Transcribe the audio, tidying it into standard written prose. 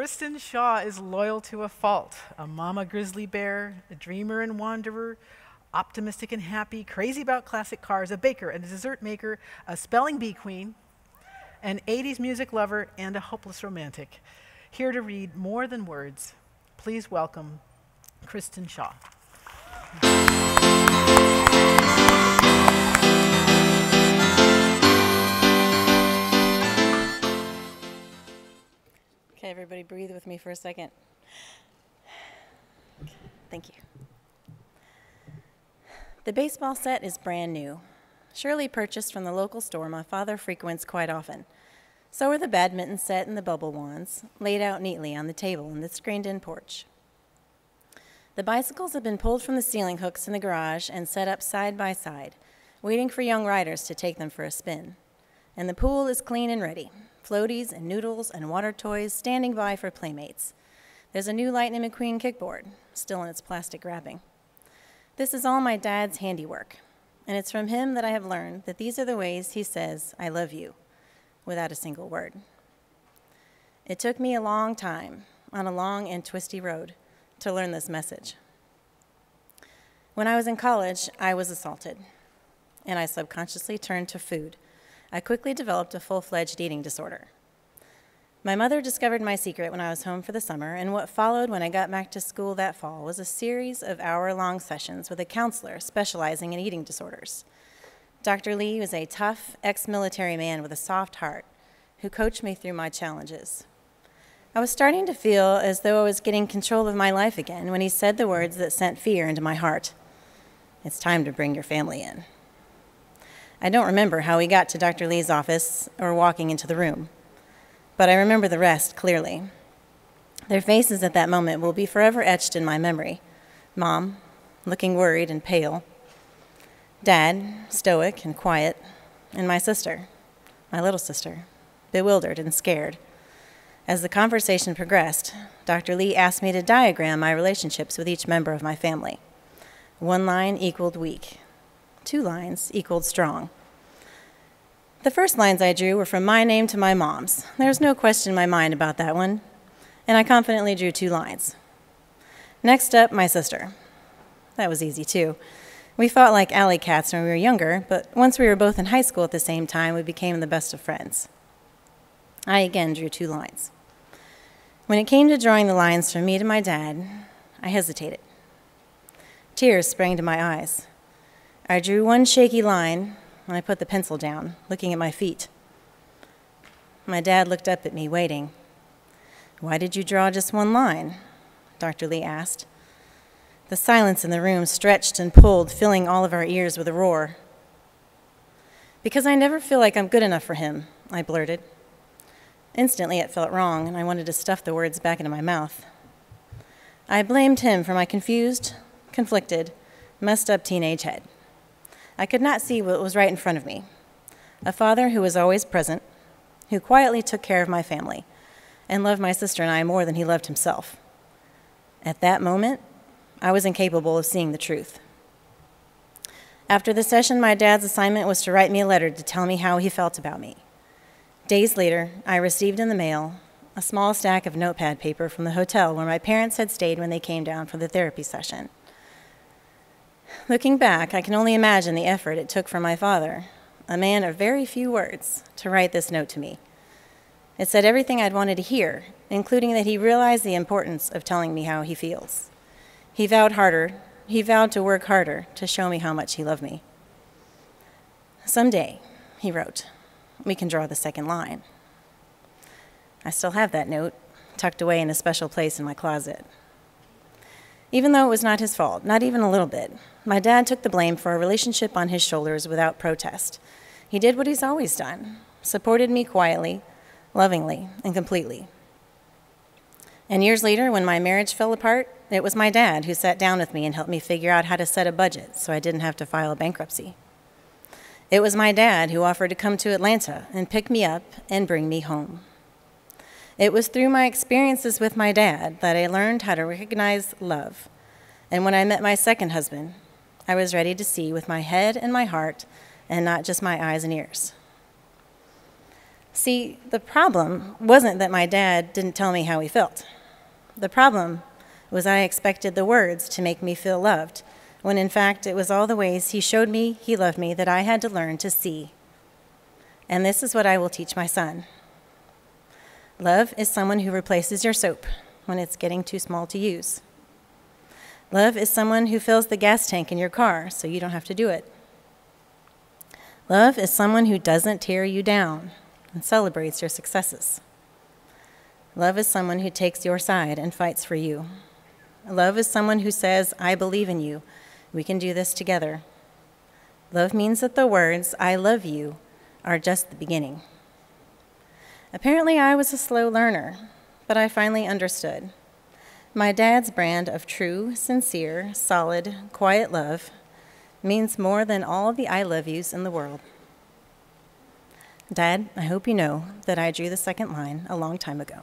Kristin Shaw is loyal to a fault, a mama grizzly bear, a dreamer and wanderer, optimistic and happy, crazy about classic cars, a baker and a dessert maker, a spelling bee queen, an 80s music lover, and a hopeless romantic. Here to read more than words, please welcome Kristin Shaw. Okay, everybody breathe with me for a second. Thank you. The baseball set is brand new, surely purchased from the local store my father frequents quite often. So are the badminton set and the bubble wands, laid out neatly on the table in the screened-in porch. The bicycles have been pulled from the ceiling hooks in the garage and set up side by side, waiting for young riders to take them for a spin. And the pool is clean and ready. Floaties and noodles and water toys standing by for playmates. There's a new Lightning McQueen kickboard, still in its plastic wrapping. This is all my dad's handiwork, and it's from him that I have learned that these are the ways he says, "I love you," without a single word. It took me a long time, on a long and twisty road, to learn this message. When I was in college, I was assaulted, and I subconsciously turned to food. I quickly developed a full-fledged eating disorder. My mother discovered my secret when I was home for the summer, and what followed when I got back to school that fall was a series of hour-long sessions with a counselor specializing in eating disorders. Dr. Lee was a tough, ex-military man with a soft heart who coached me through my challenges. I was starting to feel as though I was getting control of my life again when he said the words that sent fear into my heart. "It's time to bring your family in." I don't remember how we got to Dr. Lee's office or walking into the room, but I remember the rest clearly. Their faces at that moment will be forever etched in my memory. Mom, looking worried and pale. Dad, stoic and quiet. And my sister, my little sister, bewildered and scared. As the conversation progressed, Dr. Lee asked me to diagram my relationships with each member of my family. 1 line equaled weak. 2 lines equaled strong. The first lines I drew were from my name to my mom's. There was no question in my mind about that one, and I confidently drew 2 lines. Next up, my sister. That was easy, too. We fought like alley cats when we were younger, but once we were both in high school at the same time, we became the best of friends. I again drew 2 lines. When it came to drawing the lines from me to my dad, I hesitated. Tears sprang to my eyes. I drew 1 shaky line, and I put the pencil down, looking at my feet. My dad looked up at me, waiting. "Why did you draw just 1 line?" Dr. Lee asked. The silence in the room stretched and pulled, filling all of our ears with a roar. "Because I never feel like I'm good enough for him," I blurted. Instantly, it felt wrong, and I wanted to stuff the words back into my mouth. I blamed him for my confused, conflicted, messed-up teenage head. I could not see what was right in front of me. A father who was always present, who quietly took care of my family, and loved my sister and I more than he loved himself. At that moment, I was incapable of seeing the truth. After the session, my dad's assignment was to write me a letter to tell me how he felt about me. Days later, I received in the mail a small stack of notepad paper from the hotel where my parents had stayed when they came down for the therapy session. Looking back, I can only imagine the effort it took for my father, a man of very few words, to write this note to me. It said everything I'd wanted to hear, including that he realized the importance of telling me how he feels. He vowed to work harder to show me how much he loved me. "Someday," he wrote, "we can draw the 2nd line." I still have that note, tucked away in a special place in my closet. Even though it was not his fault, not even a little bit, my dad took the blame for our relationship on his shoulders without protest. He did what he's always done, supported me quietly, lovingly, and completely. And years later, when my marriage fell apart, it was my dad who sat down with me and helped me figure out how to set a budget so I didn't have to file a bankruptcy. It was my dad who offered to come to Atlanta and pick me up and bring me home. It was through my experiences with my dad that I learned how to recognize love. And when I met my second husband, I was ready to see with my head and my heart and not just my eyes and ears. See, the problem wasn't that my dad didn't tell me how he felt. The problem was I expected the words to make me feel loved, when in fact it was all the ways he showed me he loved me that I had to learn to see. And this is what I will teach my son. Love is someone who replaces your soap when it's getting too small to use. Love is someone who fills the gas tank in your car so you don't have to do it. Love is someone who doesn't tear you down and celebrates your successes. Love is someone who takes your side and fights for you. Love is someone who says, I believe in you. We can do this together. Love means that the words, I love you, are just the beginning. Apparently, I was a slow learner, but I finally understood. My dad's brand of true, sincere, solid, quiet love means more than all the I love yous in the world. Dad, I hope you know that I drew the second line a long time ago.